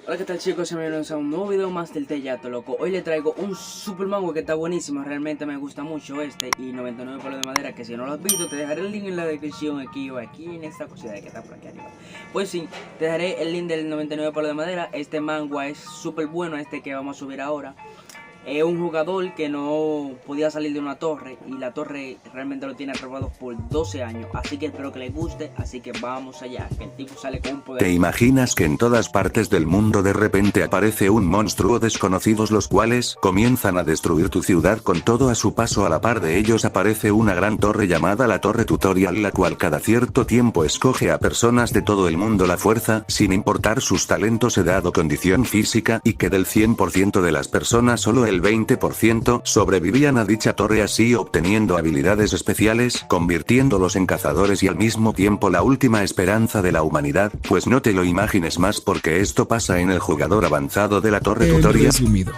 Hola, ¿qué tal, chicos? Bienvenidos a un nuevo video más del Teyato, loco. Hoy le traigo un super mango que está buenísimo. Realmente me gusta mucho este y 99 palos de madera, que si no lo has visto te dejaré el link en la descripción aquí o aquí en esta cosita que está por aquí arriba. Pues sí, te dejaré el link del 99 palos de madera. Este mango es súper bueno, este que vamos a subir ahora. Es un jugador que no podía salir de una torre y la torre realmente lo tiene atrapado por 12 años. Así que espero que les guste, así que vamos allá, que el tipo sale con un poder. ¿Te imaginas que en todas partes del mundo de repente aparece un monstruo desconocidos los cuales comienzan a destruir tu ciudad con todo a su paso? A la par de ellos aparece una gran torre llamada la Torre Tutorial, la cual cada cierto tiempo escoge a personas de todo el mundo la fuerza, sin importar sus talentos, edad o condición física, y que del 100% de las personas solo el 20% sobrevivían a dicha torre, así obteniendo habilidades especiales, convirtiéndolos en cazadores y al mismo tiempo la última esperanza de la humanidad. Pues no te lo imagines más, porque esto pasa en el jugador avanzado de la Torre Tutorial. Resumido.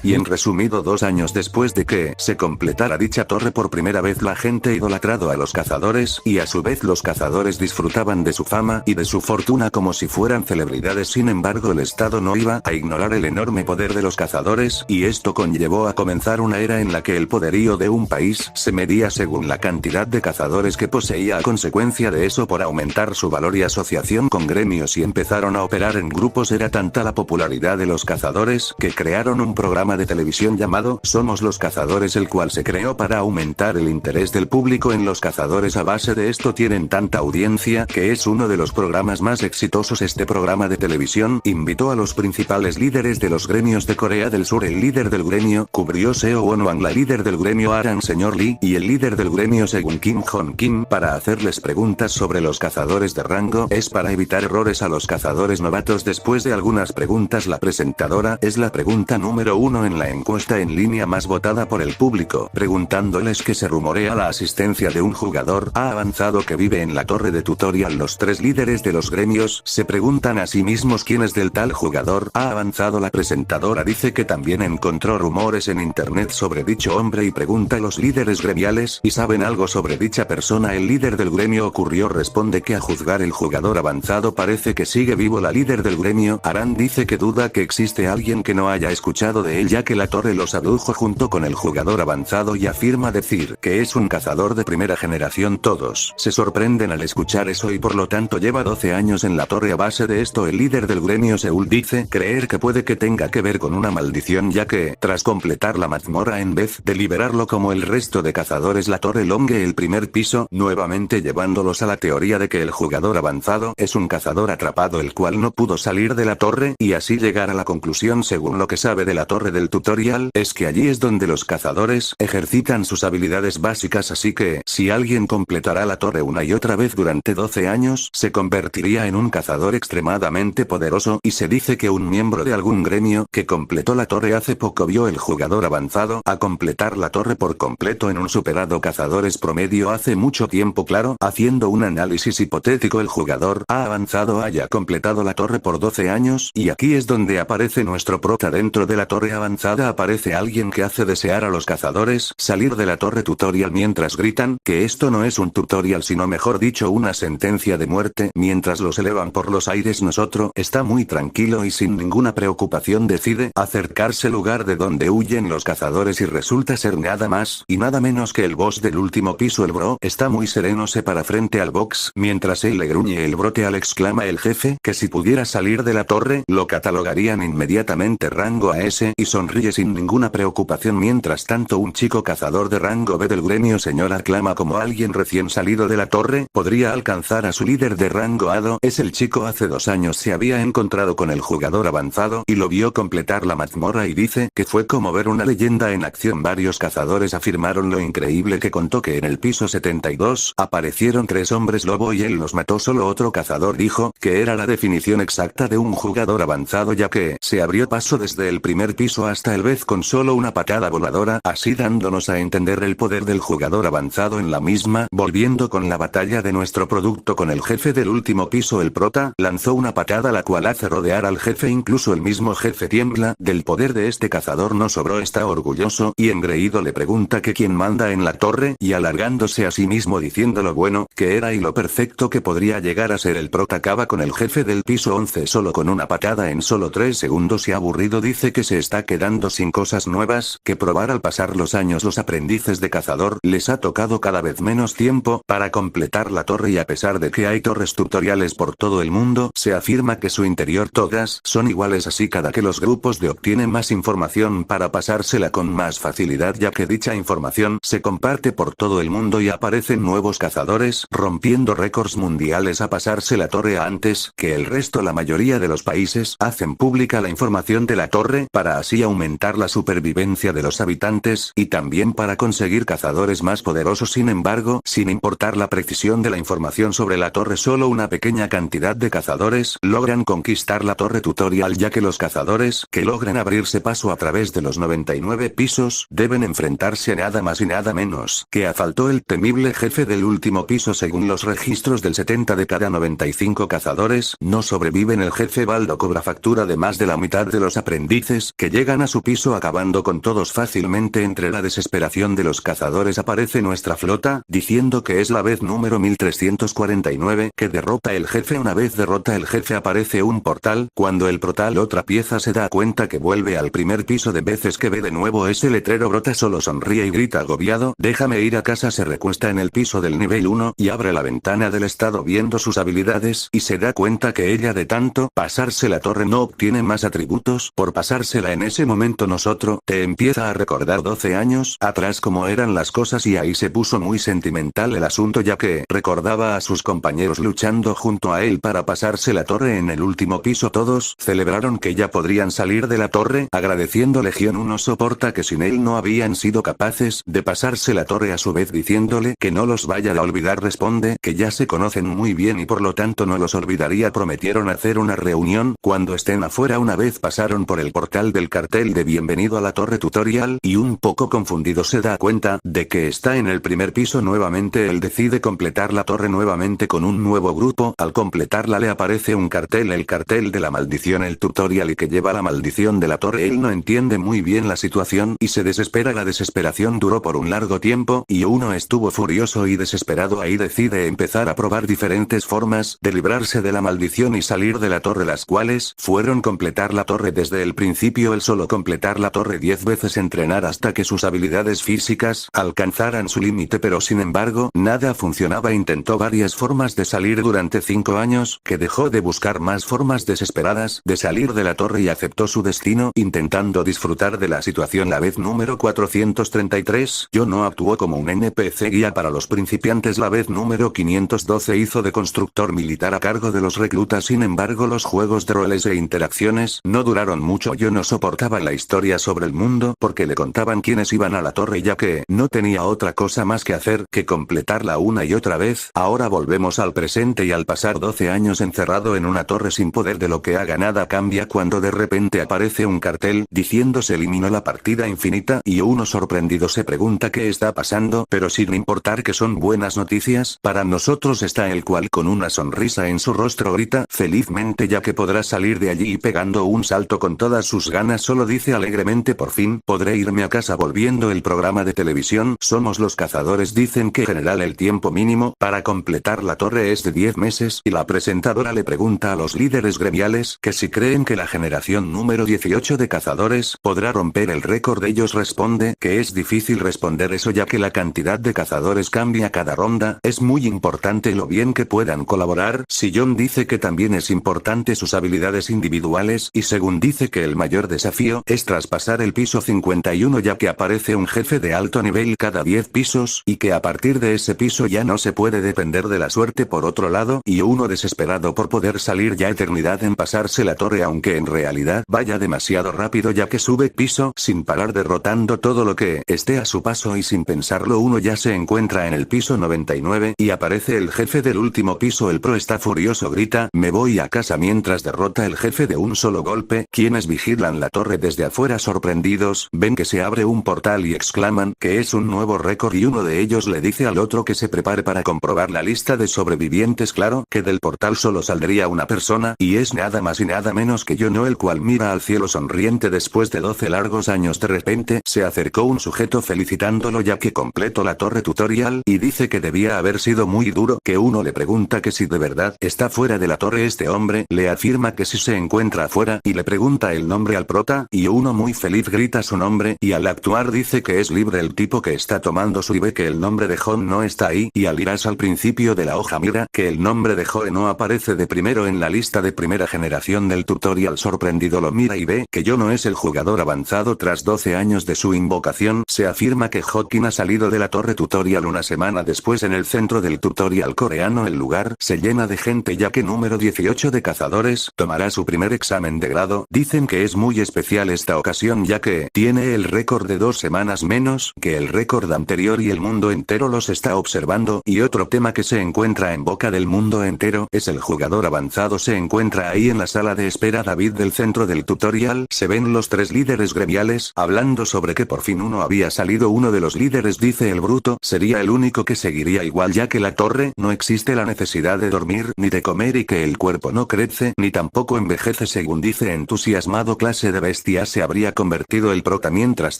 Y en resumido, 2 años después de que se completara dicha torre por primera vez, la gente idolatrado a los cazadores, y a su vez los cazadores disfrutaban de su fama y de su fortuna como si fueran celebridades. Sin embargo, el Estado no iba a ignorar el enorme poder de los cazadores, y esto conllevó a comenzar una era en la que el poderío de un país se medía según la cantidad de cazadores que poseía. A consecuencia de eso, por aumentar su valor y asociación con gremios y empezaron a operar en grupos, era tanta la popularidad de los cazadores que crearon un programa de televisión llamado Somos los Cazadores, el cual se creó para aumentar el interés del público en los cazadores. A base de esto tienen tanta audiencia que es uno de los programas más exitosos. Este programa de televisión invitó a los principales líderes de los gremios de Corea del Sur. El líder del gremio cubrió Seo Won-wang, la líder del gremio Aran Señor Lee, y el líder del gremio Segun Kim Hon Kim, para hacerles preguntas sobre los cazadores de rango. Es para evitar errores a los cazadores novatos. Después de algunas preguntas, la presentadora es la pregunta número 1 en la encuesta en línea más votada por el público, preguntándoles que se rumorea la asistencia de un jugador avanzado que vive en la torre de tutorial. Los 3 líderes de los gremios se preguntan a sí mismos quién es del tal jugador avanzado. La presentadora dice que también encontró rumores en internet sobre dicho hombre y pregunta a los líderes gremiales si saben algo sobre dicha persona. El líder del gremio Ocurrió responde que a juzgar el jugador avanzado parece que sigue vivo. La líder del gremio Aran dice que duda que existe alguien que no haya escuchado de él, ya que la torre los abdujo junto con el jugador avanzado, y afirma decir que es un cazador de primera generación. Todos se sorprenden al escuchar eso y por lo tanto lleva 12 años en la torre. A base de esto, el líder del gremio Seúl dice creer que puede que tenga que ver con una maldición, ya que tras completar la mazmorra, en vez de liberarlo como el resto de cazadores, la torre longe el primer piso, nuevamente llevándolos a la teoría de que el jugador avanzado es un cazador atrapado el cual no pudo salir de la torre, y así llegar a la conclusión, según lo que sabe de la torre del tutorial, es que allí es donde los cazadores ejercitan sus habilidades básicas. Así que, si alguien completará la torre una y otra vez durante 12 años, se convertiría en un cazador extremadamente poderoso, y se dice que un miembro de algún gremio que completó la torre hace poco vio el jugador avanzado a completar la torre por completo en un superado cazadores promedio hace mucho tiempo. Claro, haciendo un análisis hipotético, el jugador avanzado haya completado la torre por 12 años, y aquí es donde aparece nuestro prota. Dentro de la torre avanzada aparece alguien que hace desear a los cazadores salir de la torre tutorial mientras gritan que esto no es un tutorial sino, mejor dicho, una sentencia de muerte. Mientras los elevan por los aires, nosotros está muy tranquilo y sin ninguna preocupación decide acercarse al lugar de donde huyen los cazadores, y resulta ser nada más y nada menos que el boss del último piso. El bro está muy sereno, se para frente al box mientras él le gruñe el brote. Al exclama el jefe que si pudiera salir de la torre lo catalogarían inmediatamente rango AS, y sonríe sin ninguna preocupación. Mientras tanto, un chico cazador de rango B del gremio señor aclama como alguien recién salido de la torre podría alcanzar a su líder de rango ADO. Es el chico. Hace 2 años se había encontrado con el jugador avanzado y lo vio completar la mazmorra, y dice que fue como ver una leyenda en acción. Varios cazadores afirmaron lo increíble que contó que en el piso 72 aparecieron 3 hombres lobo y él los mató. Solo otro cazador dijo que era la definición exacta de un jugador avanzado, ya que se abrió paso desde el primer piso piso hasta el vez con solo una patada voladora, así dándonos a entender el poder del jugador avanzado en la misma. Volviendo con la batalla de nuestro producto con el jefe del último piso, el prota lanzó una patada la cual hace rodear al jefe, incluso el mismo jefe tiembla del poder de este cazador. No sobró, está orgulloso y engreído le pregunta que quién manda en la torre, y alargándose a sí mismo diciendo lo bueno que era y lo perfecto que podría llegar a ser, el prota acaba con el jefe del piso 11 solo con una patada en solo 3 segundos, y aburrido dice que se está quedando sin cosas nuevas que probar. Al pasar los años, los aprendices de cazador les ha tocado cada vez menos tiempo para completar la torre, y a pesar de que hay torres tutoriales por todo el mundo, se afirma que su interior todas son iguales, así cada que los grupos de obtienen más información para pasársela con más facilidad, ya que dicha información se comparte por todo el mundo y aparecen nuevos cazadores rompiendo récords mundiales a pasarse la torre antes que el resto. La mayoría de los países hacen pública la información de la torre para así aumentar la supervivencia de los habitantes y también para conseguir cazadores más poderosos. Sin embargo, sin importar la precisión de la información sobre la torre, solo una pequeña cantidad de cazadores logran conquistar la torre tutorial, ya que los cazadores que logran abrirse paso a través de los 99 pisos deben enfrentarse a nada más y nada menos que faltó el temible jefe del último piso. Según los registros, del 70 de cada 95 cazadores no sobreviven. El jefe Baldo cobra factura de más de la mitad de los aprendices que llegan a su piso, acabando con todos fácilmente. Entre la desesperación de los cazadores aparece nuestra flota diciendo que es la vez número 1349 que derrota el jefe. Una vez derrota el jefe aparece un portal. Cuando el portal otra pieza se da cuenta que vuelve al primer piso. De veces que ve de nuevo ese letrero, brota solo sonríe y grita agobiado: déjame ir a casa. Se recuesta en el piso del nivel 1 y abre la ventana del estado viendo sus habilidades, y se da cuenta que ella de tanto pasarse la torre no obtiene más atributos por pasársela. En ese momento nosotros te empieza a recordar 12 años atrás cómo eran las cosas, y ahí se puso muy sentimental el asunto, ya que recordaba a sus compañeros luchando junto a él para pasarse la torre en el último piso. Todos celebraron que ya podrían salir de la torre, agradeciendo Legión 1 soporta que sin él no habían sido capaces de pasarse la torre, a su vez diciéndole que no los vaya a olvidar. Responde que ya se conocen muy bien y por lo tanto no los olvidaría. Prometieron hacer una reunión cuando estén afuera. Una vez pasaron por el portal del cartel de bienvenido a la torre tutorial, y un poco confundido se da cuenta de que está en el primer piso nuevamente. Él decide completar la torre nuevamente con un nuevo grupo. Al completarla le aparece un cartel, el cartel de la maldición, el tutorial, y que lleva la maldición de la torre. Él no entiende muy bien la situación y se desespera. La desesperación duró por un largo tiempo y uno estuvo furioso y desesperado. Ahí decide empezar a probar diferentes formas de librarse de la maldición y salir de la torre, las cuales fueron completar la torre desde el principio. El solo completar la torre 10 veces, entrenar hasta que sus habilidades físicas alcanzaran su límite, pero sin embargo nada funcionaba. Intentó varias formas de salir durante 5 años, que dejó de buscar más formas desesperadas de salir de la torre y aceptó su destino, intentando disfrutar de la situación. La vez número 433, yo no actuó como un NPC guía para los principiantes. La vez número 512 hizo de constructor militar a cargo de los reclutas. Sin embargo, los juegos de roles e interacciones no duraron mucho. Yo no soportaba la historia sobre el mundo porque le contaban quiénes iban a la torre, ya que no tenía otra cosa más que hacer que completarla una y otra vez. Ahora volvemos al presente, y al pasar 12 años encerrado en una torre sin poder de lo que haga nada cambia cuando de repente aparece un cartel diciendo se eliminó la partida infinita, y uno sorprendido se pregunta qué está pasando, pero sin importar que son buenas noticias para nosotros, está el cual con una sonrisa en su rostro grita felizmente, ya que podrá salir de allí, y pegando un salto con todas sus ganas solo dice alegremente: por fin podré irme a casa. Volviendo el programa de televisión Somos los Cazadores dicen que en general el tiempo mínimo para completar la torre es de 10 meses, y la presentadora le pregunta a los líderes gremiales que si creen que la generación número 18 de cazadores podrá romper el récord. Ellos responde que es difícil responder eso, ya que la cantidad de cazadores cambia cada ronda. Es muy importante lo bien que puedan colaborar. Sillón dice que también es importante sus habilidades individuales, y según dice que el mayor desafío es traspasar el piso 51, ya que aparece un jefe de alto nivel cada 10 pisos, y que a partir de ese piso ya no se puede depender de la suerte. Por otro lado, y uno desesperado por poder salir ya eternidad en pasarse la torre, aunque en realidad vaya demasiado rápido, ya que sube piso sin parar derrotando todo lo que esté a su paso, y sin pensarlo uno ya se encuentra en el piso 99 y aparece el jefe del último piso. El pro está furioso, grita me voy a casa, mientras derrota el jefe de un solo golpe. Quienes vigilan la torre torre desde afuera sorprendidos, ven que se abre un portal y exclaman que es un nuevo récord y uno de ellos le dice al otro que se prepare para comprobar la lista de sobrevivientes. Claro que del portal solo saldría una persona y es nada más y nada menos que Yono, el cual mira al cielo sonriente después de 12 largos años. De repente se acercó un sujeto felicitándolo ya que completó la torre tutorial y dice que debía haber sido muy duro, que uno le pregunta que si de verdad está fuera de la torre. Este hombre le afirma que si se encuentra afuera y le pregunta el nombre al prota y uno muy feliz grita su nombre y al actuar dice que es libre. El tipo que está tomando su y ve que el nombre de Hon no está ahí y al irás al principio de la hoja mira que el nombre de Joe no aparece de primero en la lista de primera generación del tutorial. Sorprendido lo mira y ve que Yono es el jugador avanzado. Tras 12 años de su invocación se afirma que Hawking ha salido de la torre tutorial una semana después. En el centro del tutorial coreano el lugar se llena de gente ya que número 18 de cazadores tomará su primer examen de grado. Dicen que es muy especial esta ocasión ya que tiene el récord de 2 semanas menos que el récord anterior y el mundo entero los está observando. Y otro tema que se encuentra en boca del mundo entero es el jugador avanzado se encuentra ahí en la sala de espera. David del centro del tutorial se ven los 3 líderes gremiales hablando sobre que por fin uno había salido. Uno de los líderes dice el bruto sería el único que seguiría igual ya que la torre no existe la necesidad de dormir ni de comer y que el cuerpo no crece ni tampoco envejece según dice entusiasmado. Clase de bestia se habría convertido el prota. Mientras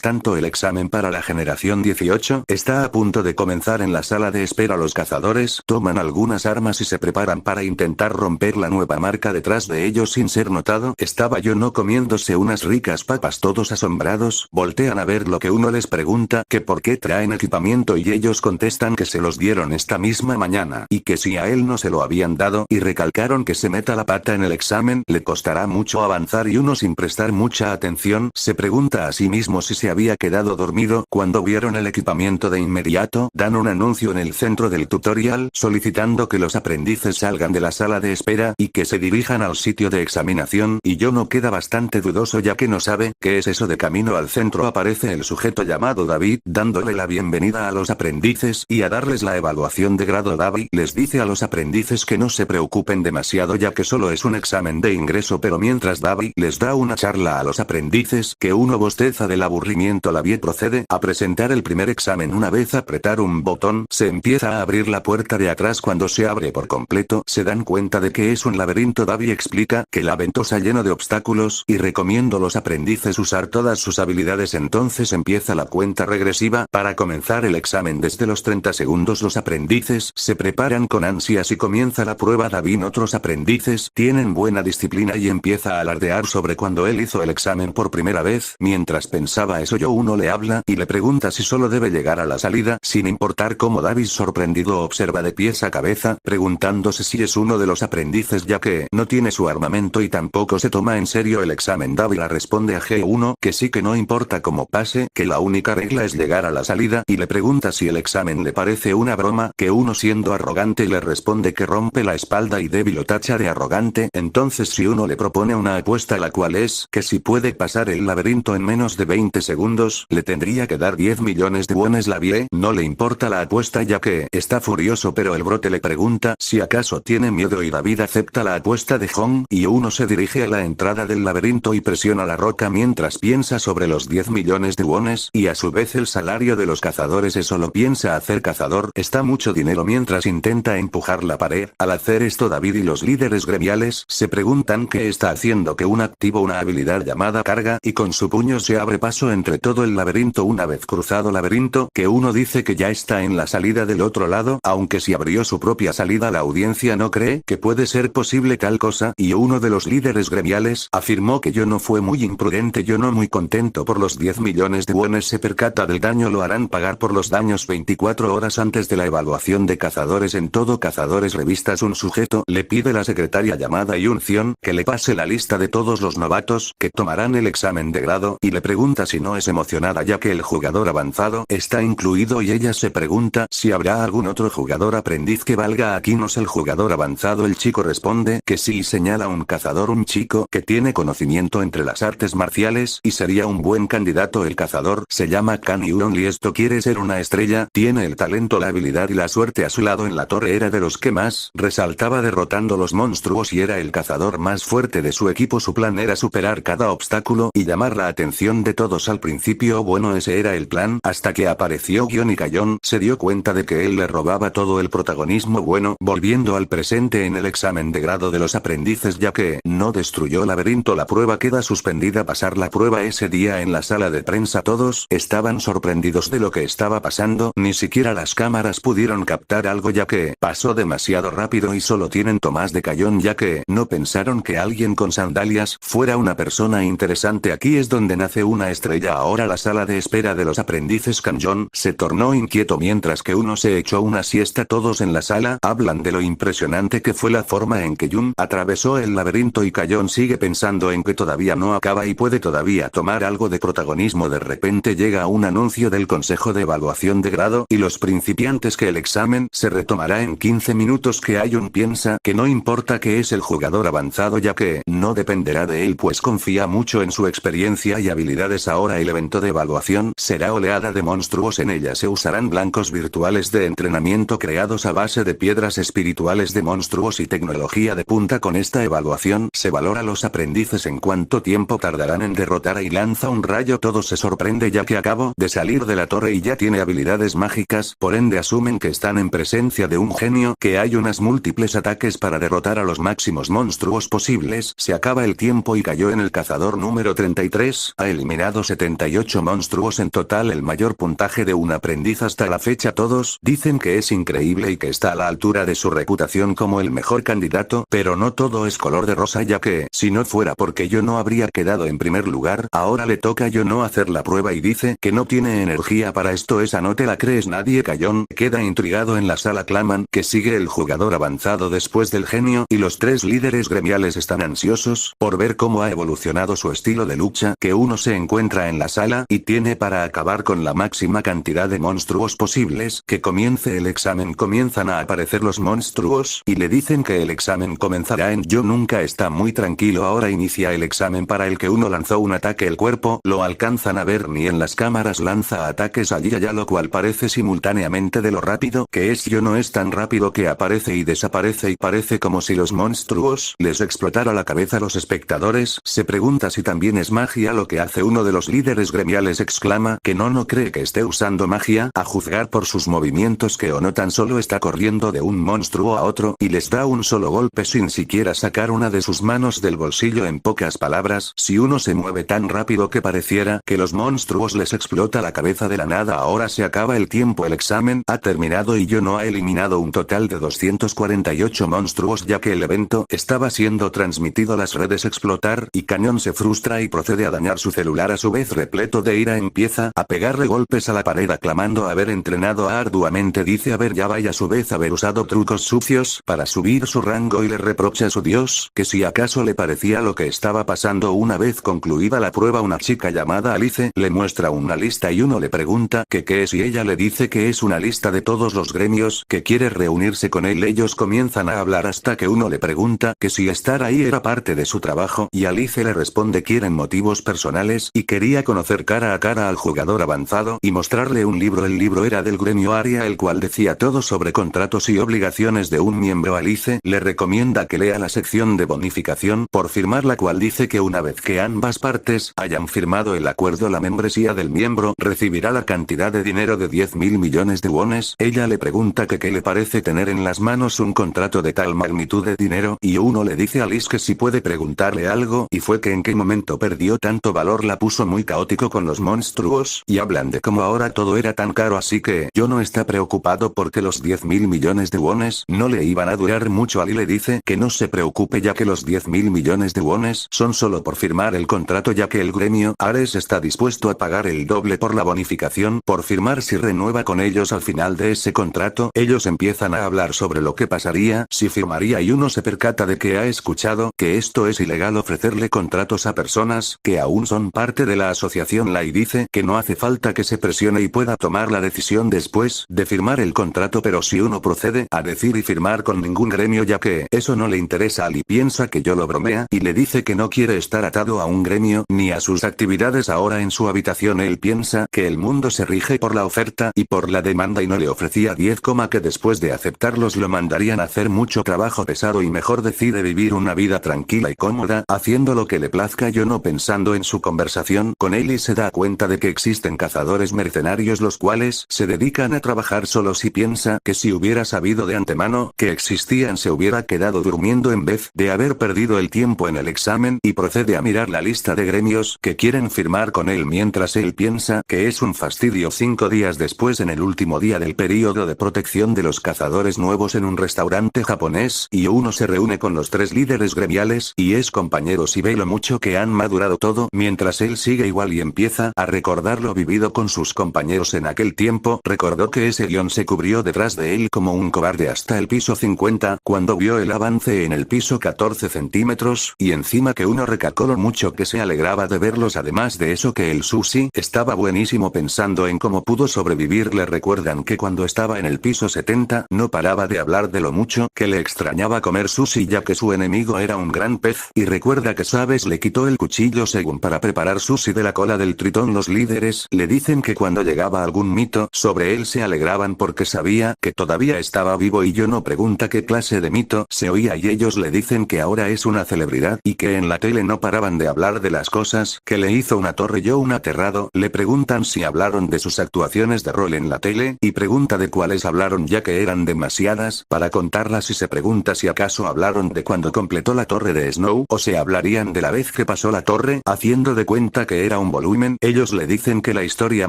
tanto el examen para la generación 18 está a punto de comenzar. En la sala de espera los cazadores toman algunas armas y se preparan para intentar romper la nueva marca. Detrás de ellos sin ser notado estaba Yono comiéndose unas ricas papas. Todos asombrados voltean a ver lo que uno les pregunta que por qué traen equipamiento y ellos contestan que se los dieron esta misma mañana y que si a él no se lo habían dado y recalcaron que se meta la pata en el examen le costará mucho avanzar. Y uno sin prestar mucha atención se pregunta a sí mismo si se había quedado dormido. Cuando vieron el equipamiento de inmediato dan un anuncio en el centro del tutorial solicitando que los aprendices salgan de la sala de espera y que se dirijan al sitio de examinación. Y Yono queda bastante dudoso ya que no sabe qué es eso. De camino al centro aparece el sujeto llamado David dándole la bienvenida a los aprendices y a darles la evaluación de grado. David les dice a los aprendices que no se preocupen demasiado ya que solo es un examen de ingreso, pero mientras David les da una charla a los aprendices que uno bosteza del aburrimiento, David procede a presentar el primer examen. Una vez apretar un botón se empieza a abrir la puerta de atrás. Cuando se abre por completo se dan cuenta de que es un laberinto. David explica que el laberinto está lleno de obstáculos y recomiendo a los aprendices usar todas sus habilidades. Entonces empieza la cuenta regresiva para comenzar el examen. Desde los 30 segundos los aprendices se preparan con ansias y comienza la prueba. David otros aprendices tienen buena disciplina y empieza a alardear sobre cuando él hizo el examen por primera vez. Mientras pensaba eso uno le habla y le pregunta si solo debe llegar a la salida sin importar cómo. David sorprendido observa de pies a cabeza preguntándose si es uno de los aprendices ya que no tiene su armamento y tampoco se toma en serio el examen. David le responde a G1 que sí, que no importa cómo pase, que la única regla es llegar a la salida y le pregunta si el examen le parece una broma, que uno siendo arrogante le responde que rompe la espalda y David lo tacha de arrogante. Entonces si uno le propone una apuesta la cual es que si puede pasar el laberinto en menos de 20 segundos le tendría que dar 10 millones de wones. David no le importa la apuesta ya que está furioso, pero el brote le pregunta si acaso tiene miedo y David acepta la apuesta de Hong y uno se dirige a la entrada del laberinto y presiona la roca mientras piensa sobre los 10 millones de wones y a su vez el salario de los cazadores. Eso lo piensa hacer cazador, está mucho dinero. Mientras intenta empujar la pared, al hacer esto David y los líderes gremiales se preguntan qué está haciendo, que uno activa una habilidad llamada carga y con su puño se abre paso entre todo el laberinto. Una vez cruzado el laberinto, que uno dice que ya está en la salida del otro lado, aunque si abrió su propia salida la audiencia no cree que puede ser posible tal cosa, y uno de los líderes gremiales afirmó que Yono fue muy imprudente. Yono muy contento por los 10 millones de wones se percata del daño, lo harán pagar por los daños 24 horas antes de la evaluación de cazadores. En todo Cazadores Revistas un sujeto le pide a la secretaria llamada Yunción que le pase la lista de todos los novatos que tomarán el examen de grado y le pregunta si no es emocionada ya que el jugador avanzado está incluido y ella se pregunta si habrá algún otro jugador aprendiz que valga aquí. No es el jugador avanzado. El chico responde que sí y señala un cazador, un chico que tiene conocimiento entre las artes marciales y sería un buen candidato. El cazador se llama Kan Yuron y esto quiere ser una estrella, tiene el talento, la habilidad y la suerte a su lado. En la torre era de los que más resaltaba derrotando los monstruos y era el cazador más fuerte de su equipo. Su plan era superar cada obstáculo y llamar la atención de todos al principio. Bueno, ese era el plan, hasta que apareció Gion y Cayón se dio cuenta de que él le robaba todo el protagonismo. Bueno, volviendo al presente en el examen de grado de los aprendices, ya que no destruyó el laberinto, la prueba queda suspendida. Pasar la prueba ese día en la sala de prensa, todos estaban sorprendidos de lo que estaba pasando, ni siquiera las cámaras pudieron captar algo ya que pasó demasiado rápido y solo tienen tomas de Cayón, ya que no pensaron que alguien con sandalias fuera una persona interesante. Aquí es donde nace una estrella. Ahora la sala de espera de los aprendices Cayón se tornó inquieto mientras que uno se echó una siesta. Todos en la sala hablan de lo impresionante que fue la forma en que Jun atravesó el laberinto y Cayón sigue pensando en que todavía no acaba y puede todavía tomar algo de protagonismo. De repente llega un anuncio del consejo de evaluación de grado y los principiantes que el examen se retomará en 15 minutos. Que Ayun piensa que no importa que es el jugador avanzado, ya que no dependerá de él, pues confía mucho en su experiencia y habilidades. Ahora el evento de evaluación será oleada de monstruos. En ella se usarán blancos virtuales de entrenamiento creados a base de piedras espirituales de monstruos y tecnología de punta. Con esta evaluación se valora a los aprendices en cuánto tiempo tardarán en derrotar a y lanza un rayo. Todo se sorprende ya que acabo de salir de la torre y ya tiene habilidades mágicas, por ende asumen que están en presencia de un genio. Que hay unas múltiples ataques para derrotar a los máximos monstruos posibles. Se acaba el tiempo y cayó en el cazador número 33, ha eliminado 78 monstruos en total, el mayor puntaje de un aprendiz hasta la fecha. Todos dicen que es increíble y que está a la altura de su reputación como el mejor candidato, pero no todo es color de rosa, ya que, si no fuera porque yo no habría quedado en primer lugar. Ahora le toca a yo no hacer la prueba y dice que no tiene energía para esto. Esa no te la crees. Nadie. Cayón queda intrigado en la sala. Claman que sigue el jugador avanzado después del genio y los tres líderes gremiales están ansiosos por ver cómo ha evolucionado su estilo de lucha. Que uno se encuentra en la sala y tiene para acabar con la máxima cantidad de monstruos posibles. Que comience el examen. Comienzan a aparecer los monstruos y le dicen que el examen comenzará en yo. Nunca está muy tranquilo. Ahora inicia el examen para el que uno lanzó un ataque. El cuerpo lo alcanzan a ver ni en las cámaras. Lanza ataques allí y allá, lo cual parece simultáneamente de lo rápido que es. Yo no es tan rápido que aparece y desaparece y parece como si los monstruos les explotara la cabeza. Los espectadores se pregunta si también es magia lo que hace. Uno de los líderes gremiales exclama que no cree que esté usando magia, a juzgar por sus movimientos. Que no tan solo está corriendo de un monstruo a otro y les da un solo golpe sin siquiera sacar una de sus manos del bolsillo. En pocas palabras, si uno se mueve tan rápido que pareciera que los monstruos les explota la cabeza de la nada. Ahora se acaba el tiempo. El examen ha terminado y yo no ha eliminado un total de 248 monstruos, ya que el evento estaba siendo transmitido a las redes. Explotar y Cañón se frustra y procede a dañar su celular. A su vez, repleto de ira, empieza a pegarle golpes a la pared aclamando haber entrenado arduamente. Dice haber ya y a su vez haber usado trucos sucios para subir su rango y le reprocha a su dios que si acaso le parecía lo que estaba pasando. Una vez concluida la prueba, una chica llamada Alice le muestra una lista y uno le pregunta que qué es y ella le dice que es una lista de todos los gremios que quiere reunirse con él. Ellos comienzan a hablar hasta que uno le pregunta que si estar ahí era parte de su trabajo y Alice le responde quieren motivos personales y quería conocer cara a cara al jugador avanzado y mostrarle un libro. El libro era del gremio Aria, el cual decía todo sobre contratos y obligaciones de un miembro. Alice le recomienda que lea la sección de bonificación por firmar, la cual dice que una vez que ambas partes hayan firmado el acuerdo, la membresía del miembro recibirá la cantidad de dinero de 10.000 millones de wones. Ella le pregunta que qué le parece tener en las manos un contrato de tal magnitud de dinero y uno le dice a Alice que si puede preguntarle algo y fue que en qué momento perdió tanto valor. La puso muy caótico con los monstruos y hablan de cómo ahora todo era tan caro, así que yo no está preocupado porque los 10.000 millones de wones no le iban a durar mucho. Ali le dice que no se preocupe ya que los 10.000 millones de wones son solo por firmar el contrato, ya que el gremio Ares está dispuesto a pagar el doble por la bonificación por firmar si renueva con ellos. Al final de ese contrato ellos empiezan a hablar sobre lo que pasaría si firmaría y uno se percata de que ha escuchado que esto es ilegal ofrecerle contratos a personas que aún son parte de la asociación. Lai dice que no hace falta que se presione y pueda tomar la decisión después de firmar el contrato, pero si uno procede a decir y firmar con ningún gremio, ya que eso no le interesa. Ali piensa que yo lo bromea y le dice que no quiere estar atado a un gremio ni a sus actividades. Ahora en su habitación él piensa que el mundo se rige por la oferta y por la demanda y no le ofrecía 10, que después de aceptarlos lo mandarían a hacer mucho trabajo pesado y mejor decide vivir una vida tranquila y cómoda, haciendo lo que le plazca. Yo no pensando en su conversación con él y se da cuenta de que existen cazadores mercenarios los cuales se dedican a trabajar solos y piensa que si hubiera sabido de antemano que existían se hubiera quedado durmiendo en vez de haber perdido el tiempo en el examen y procede a mirar la lista de gremios que quieren firmar con él mientras él piensa que es un fastidio. 5 días después, en el último día del período de protección de los cazadores nuevos en un restaurante japonés, y uno se reúne con los 3 líderes gremiales y es compañeros y ve lo mucho que han madurado todo mientras él sigue igual y empieza a recordar lo vivido con sus compañeros en aquel tiempo. Recordó que ese guión se cubrió detrás de él como un cobarde hasta el piso 50 cuando vio el avance en el piso 14 centímetros y encima que uno recalcó lo mucho que se alegraba de verlos, además de eso que el sushi estaba buenísimo. Pensando en cómo pudo sobrevivir, le recuerdan que cuando estaba en el piso 70 no paraba de hablar de lo mucho que le extrañaba comer sushi ya que su enemigo era un gran pez, y recuerda que Sabes le quitó el cuchillo según para preparar sushi de la cola del tritón. Los líderes le dicen que cuando llegaba algún mito sobre él se alegraban porque sabía que todavía estaba vivo, y yo no pregunta qué clase de mito se oía y ellos le dicen que ahora es una celebridad y que en la tele no paraban de hablar de las cosas que le hizo una torre. Yo un aterrado le preguntan si hablaron de sus actuaciones de rol en la tele y pregunta de cuáles hablaron ya que eran demasiadas para contarlas, y se pregunta si acaso hablaron de cuando completó la torre de Snow o se hablarían de la vez que pasó la torre haciendo de cuenta que era un volumen. Ellos le dicen que la historia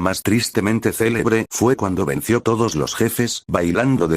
más tristemente célebre fue cuando venció todos los jefes bailando de